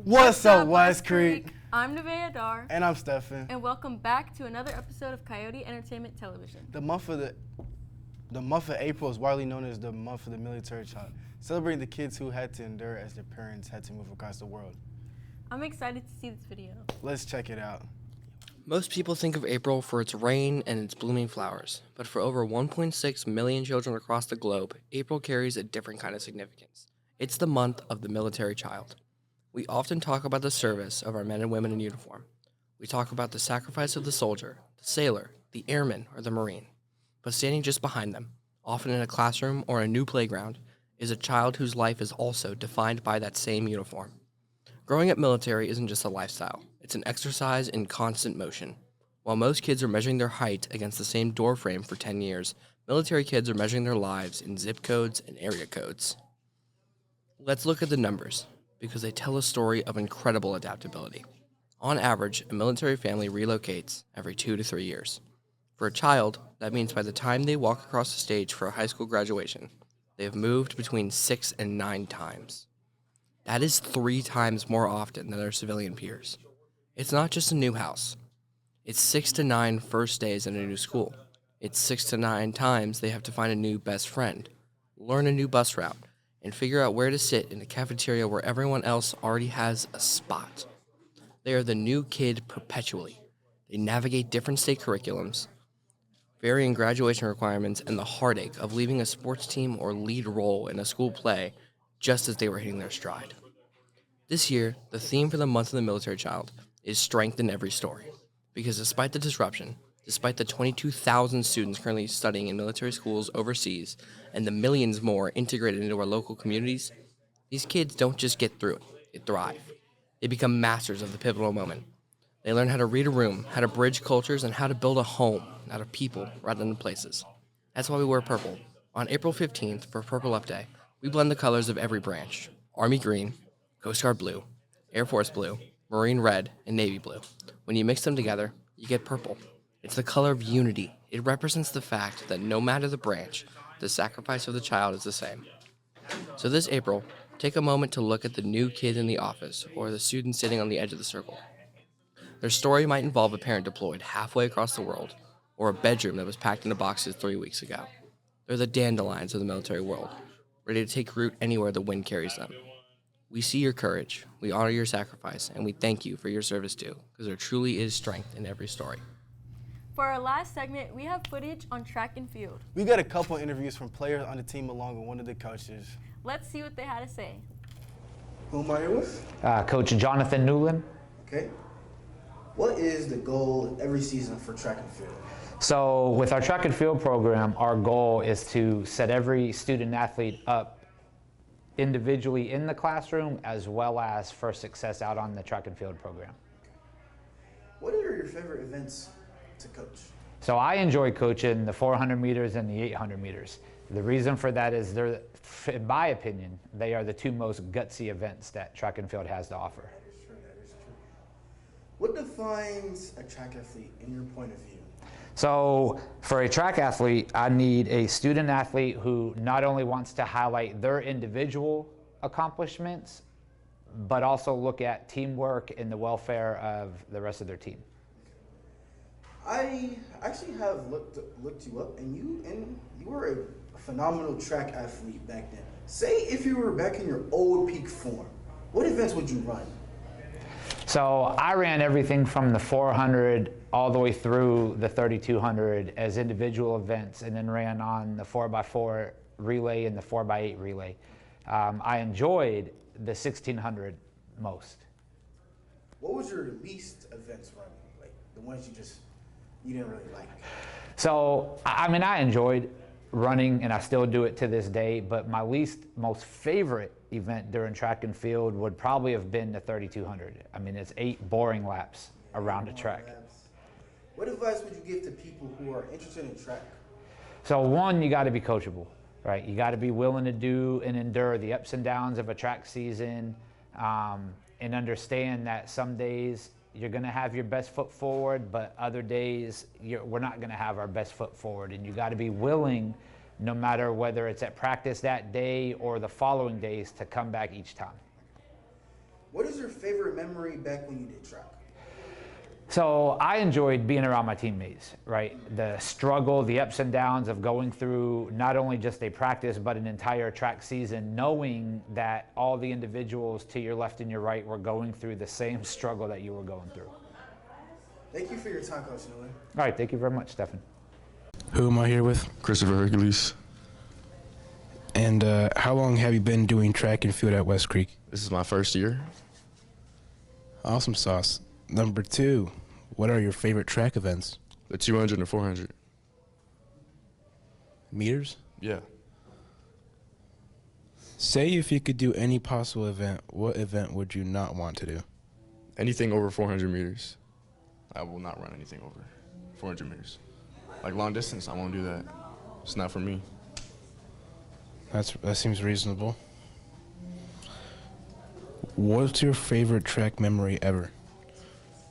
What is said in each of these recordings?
What's up, West Creek? I'm Nevaeh Darr. And I'm Stefan. And welcome back to another episode of Coyote Entertainment Television. The month of April is widely known as the month of the military child, celebrating the kids who had to endure as their parents had to move across the world. I'm excited to see this video. Let's check it out. Most people think of April for its rain and its blooming flowers, but for over 1.6 million children across the globe, April carries a different kind of significance. It's the month of the military child. We often talk about the service of our men and women in uniform. We talk about the sacrifice of the soldier, the sailor, the airman, or the Marine. But standing just behind them, often in a classroom or a new playground, is a child whose life is also defined by that same uniform. Growing up military isn't just a lifestyle. It's an exercise in constant motion. While most kids are measuring their height against the same door frame for 10 years, military kids are measuring their lives in zip codes and area codes. Let's look at the numbers, because they tell a story of incredible adaptability. On average, a military family relocates every 2 to 3 years. For a child, that means by the time they walk across the stage for a high school graduation, they have moved between 6 and 9 times. That is 3 times more often than their civilian peers. It's not just a new house. It's 6 to 9 first days in a new school. It's 6 to 9 times they have to find a new best friend, learn a new bus route, and figure out where to sit in a cafeteria where everyone else already has a spot. They are the new kid perpetually. They navigate different state curriculums, varying graduation requirements, and the heartache of leaving a sports team or lead role in a school play just as they were hitting their stride. This year, the theme for the month of the military child is strength in every story, because despite the disruption, despite the 22,000 students currently studying in military schools overseas and the millions more integrated into our local communities, these kids don't just get through it, they thrive. They become masters of the pivotal moment. They learn how to read a room, how to bridge cultures, and how to build a home out of people rather than places. That's why we wear purple. On April 15th, for Purple Up Day, we blend the colors of every branch: Army green, Coast Guard blue, Air Force blue, Marine red, and Navy blue. When you mix them together, you get purple. It's the color of unity. It represents the fact that no matter the branch, the sacrifice of the child is the same. So this April, take a moment to look at the new kid in the office or the student sitting on the edge of the circle. Their story might involve a parent deployed halfway across the world or a bedroom that was packed into boxes 3 weeks ago. They're the dandelions of the military world, ready to take root anywhere the wind carries them. We see your courage, we honor your sacrifice, and we thank you for your service too, because there truly is strength in every story. For our last segment, we have footage on track and field. We got a couple interviews from players on the team along with one of the coaches. Let's see what they had to say. Who am I here with? Coach Jonathan Newland. Okay. What is the goal every season for track and field? So with our track and field program, our goal is to set every student athlete up individually in the classroom as well as for success out on the track and field program. What are your favorite events to coach? So I enjoy coaching the 400 meters and the 800 meters. The reason for that is they're, in my opinion, they are the 2 most gutsy events that track and field has to offer. That is true, that is true. What defines a track athlete in your point of view? So for a track athlete, I need a student athlete who not only wants to highlight their individual accomplishments, but also look at teamwork and the welfare of the rest of their team. I actually have looked you up, and you were a phenomenal track athlete back then. Say if you were back in your old peak form, what events would you run? So I ran everything from the 400 all the way through the 3200 as individual events, and then ran on the 4x4 relay and the 4x8 relay. I enjoyed the 1600 most. What was your least events running? Like the ones you didn't really like? So, I mean, I enjoyed running, and I still do it to this day, but my most favorite event during track and field would probably have been the 3200. I mean, it's 8 boring laps around a track. What advice would you give to people who are interested in track? So one, you got to be coachable, right? You got to be willing to do and endure the ups and downs of a track season, and understand that some days you're going to have your best foot forward, but other days we're not going to have our best foot forward. And you got to be willing, no matter whether it's at practice that day or the following days, to come back each time. What is your favorite memory back when you did track? So I enjoyed being around my teammates, right? The struggle, the ups and downs of going through not only just a practice, but an entire track season, knowing that all the individuals to your left and your right were going through the same struggle that you were going through. Thank you for your time, Coach Newland. All right, thank you very much, Stefan. Who am I here with? Christopher Hercules. And how long have you been doing track and field at West Creek? This is my first year. Awesome sauce. Number 2, what are your favorite track events? The 200 and 400. Meters? Yeah. Say if you could do any possible event, what event would you not want to do? Anything over 400 meters. I will not run anything over 400 meters. Like long distance, I won't do that. It's not for me. That seems reasonable. What's your favorite track memory ever?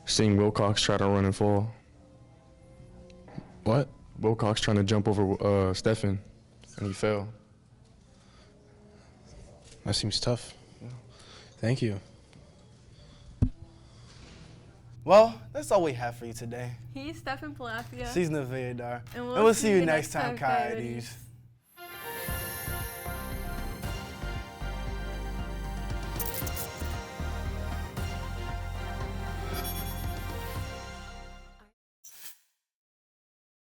Seeing Wilcox try to run and fall. What? Wilcox trying to jump over Stefan, and he fell. That seems tough. Thank you. Well, that's all we have for you today. He's Stefan Kpelafiya. She's Nevaeh Darr. And we'll see you next time, Coyotes.